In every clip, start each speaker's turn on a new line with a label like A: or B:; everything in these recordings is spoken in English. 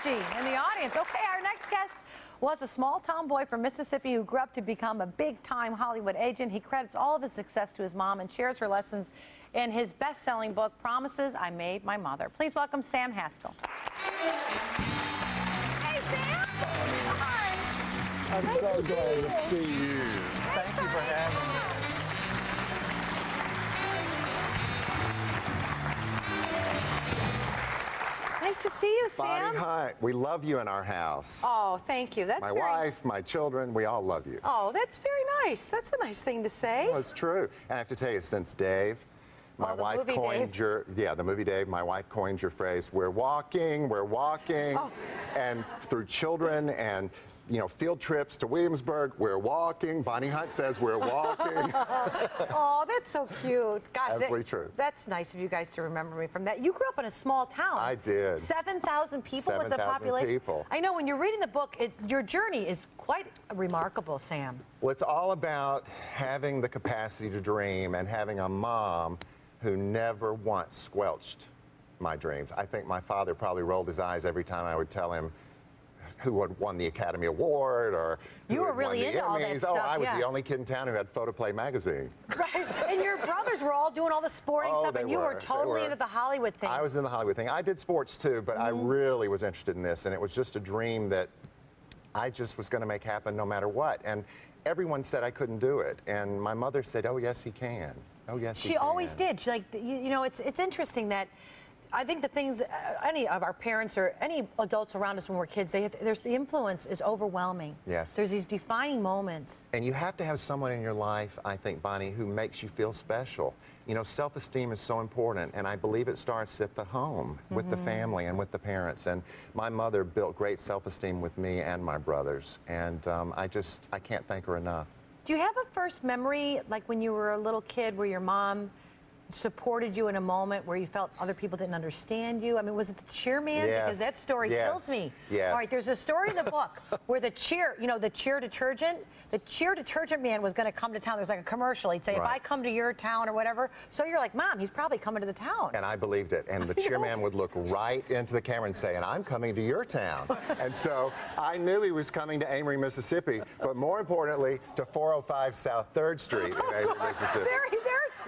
A: energy in the audience. Okay, our next guest was a small-town boy from Mississippi who grew up to become a big-time Hollywood agent. He credits all of his success to his mom and shares her lessons in his best-selling book, Promises I Made My Mother. Please welcome Sam Haskell. Hey, Sam. Hi.
B: I'm so glad to see you. Thank you for having me.
A: Nice to see you, Sam.
B: Bonnie, hi. We love you in our house.
A: Oh, thank you. That's
B: my wife, my children, we all love you.
A: Oh, that's very nice. That's a nice thing to say.
B: Well, it's true. And I have to tell you, since Dave, my wife coined your, the movie Dave, my wife coined your phrase, we're walking. Oh. And through children and, you know, field trips to Williamsburg, we're walking. Bonnie Hunt says we're walking.
A: Oh, that's so cute. Gosh,
B: absolutely true.
A: That's nice of you guys to remember me from that. You grew up in a small town.
B: I did.
A: 7,000 people was the population.
B: 7,000 people.
A: I know, when you're reading the book, your journey is quite remarkable, Sam.
B: Well, it's all about having the capacity to dream and having a mom who never once squelched my dreams. I think my father probably rolled his eyes every time I would tell him who had won the Academy Award or who
A: you were
B: had
A: really
B: won the
A: into
B: Emmys.
A: all that stuff.
B: Oh, I was the only kid in town who had Photoplay magazine.
A: Right, and your brothers were all doing all the sporting stuff, and you were totally into the Hollywood thing.
B: I was in the Hollywood thing. I did sports too, but I really was interested in this, and it was just a dream that I just was going to make happen no matter what. And everyone said I couldn't do it, and my mother said, "Oh yes, he can. Oh yes, he can."
A: She always did. She, like, you know, it's interesting that I think the things any of our parents or any adults around us when we're kids, there's the influence is overwhelming.
B: Yes.
A: There's these defining moments.
B: And you have to have someone in your life, I think, Bonnie, who makes you feel special. You know, self-esteem is so important, and I believe it starts at the home with the family and with the parents. And my mother built great self-esteem with me and my brothers, and I can't thank her enough.
A: Do you have a first memory, like when you were a little kid, where your mom supported you in a moment where you felt other people didn't understand you? I mean, was it the cheerman?
B: Yes.
A: Because that story kills me.
B: Yes.
A: All right, there's a story in the book where the cheer detergent man was going to come to town. There's like a commercial. He'd say, if I come to your town or whatever. So you're like, Mom, he's probably coming to the town.
B: And I believed it. And the cheerman would look right into the camera and say, and I'm coming to your town. And so I knew he was coming to Amory, Mississippi, but more importantly, to 405 South 3rd Street in Amory, Mississippi.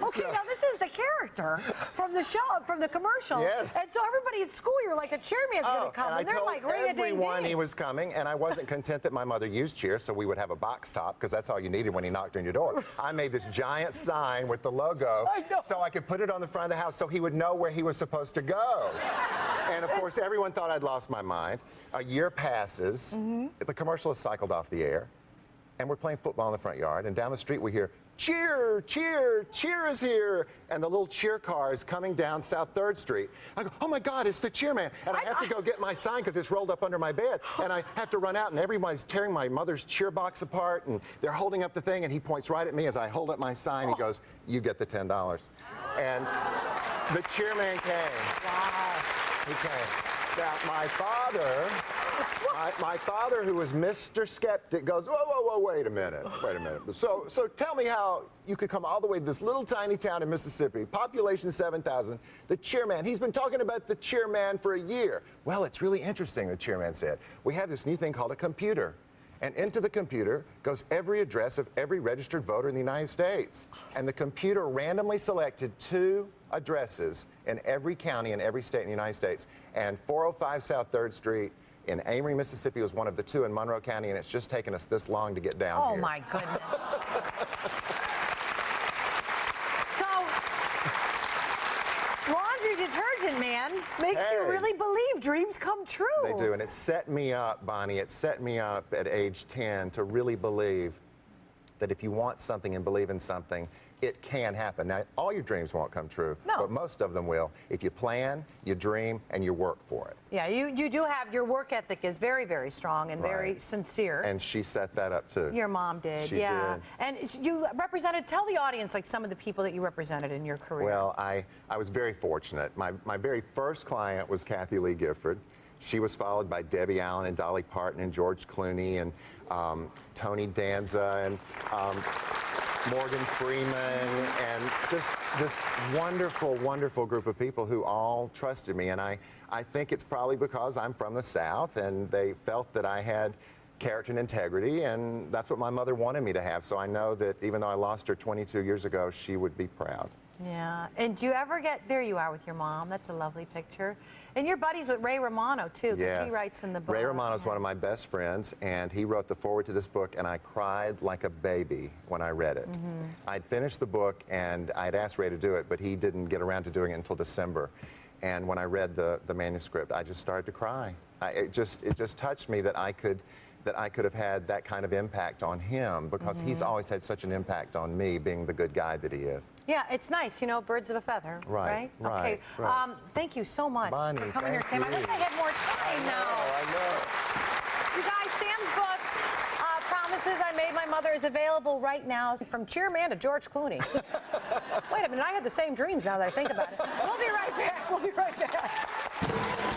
A: Okay, now this is the character from the show, from the commercial.
B: Yes.
A: And so everybody at school, you're like, a chairman's going to come. And they're like,
B: everyone he was coming, and I wasn't content that my mother used cheer, so we would have a box top, because that's all you needed when he knocked on your door. I made this giant sign with the logo so I could put it on the front of the house so he would know where he was supposed to go. And of course, everyone thought I'd lost my mind. A year passes, the commercial is cycled off the air, and we're playing football in the front yard, and down the street we hear, cheer, cheer, cheer is here. And the little cheer car is coming down South 3rd Street. I go, oh my God, it's the cheerman. And I have to go get my sign because it's rolled up under my bed. And I have to run out, and everybody's tearing my mother's cheer box apart, and they're holding up the thing, and he points right at me as I hold up my sign. He goes, you get the $10. And the cheerman came. Wow. He came. Now, my father, who was Mr. Skeptic, goes, whoa, wait a minute. So tell me how you could come all the way to this little tiny town in Mississippi, population 7,000, the cheerman. He's been talking about the cheerman for a year. Well, it's really interesting, the cheerman said. We have this new thing called a computer. And into the computer goes every address of every registered voter in the United States. And the computer randomly selected 2 addresses in every county in every state in the United States. And 405 South 3rd Street in Amory, Mississippi was one of the 2 in Monroe County, and it's just taken us this long to get down here.
A: Oh, my goodness. Laundry detergent man makes you really believe dreams come true.
B: They do, and it set me up, Bonnie, it set me up at age 10 to really believe that if you want something and believe in something, it can happen. Now, all your dreams won't come true, but most of them will if you plan, you dream, and you work for it.
A: Yeah, you do have, your work ethic is very, very strong and very sincere.
B: And she set that up, too.
A: Your mom did,
B: She did.
A: And you represented, tell the audience, like, some of the people that you represented in your career.
B: Well, I was very fortunate. My very first client was Kathy Lee Gifford. She was followed by Debbie Allen and Dolly Parton and George Clooney and Tony Danza and Morgan Freeman, and just this wonderful, wonderful group of people who all trusted me. And I think it's probably because I'm from the South, and they felt that I had character and integrity, and that's what my mother wanted me to have. So I know that even though I lost her 22 years ago, she would be proud.
A: Yeah, and do you ever get, there you are with your mom, that's a lovely picture. And you're buddies with Ray Romano too, because
B: Yes.
A: he writes in the book.
B: Ray Romano's one of my best friends, and he wrote the foreword to this book, and I cried like a baby when I read it. I'd finished the book, and I'd asked Ray to do it, but he didn't get around to doing it until December. And when I read the manuscript, I just started to cry. It just touched me that I could have had that kind of impact on him, because he's always had such an impact on me, being the good guy that he is.
A: Yeah, it's nice, you know, birds of a feather, right?
B: Right,
A: Okay,
B: right.
A: Thank you so much
B: Bonnie,
A: for coming here,
B: thank
A: Sam. I wish
B: you.
A: I had more time now.
B: I know.
A: You guys, Sam's book, Promises I Made My Mother, is available right now. From Cheerman to George Clooney. Wait a minute, I had the same dreams now that I think about it. We'll be right back. We'll be right back.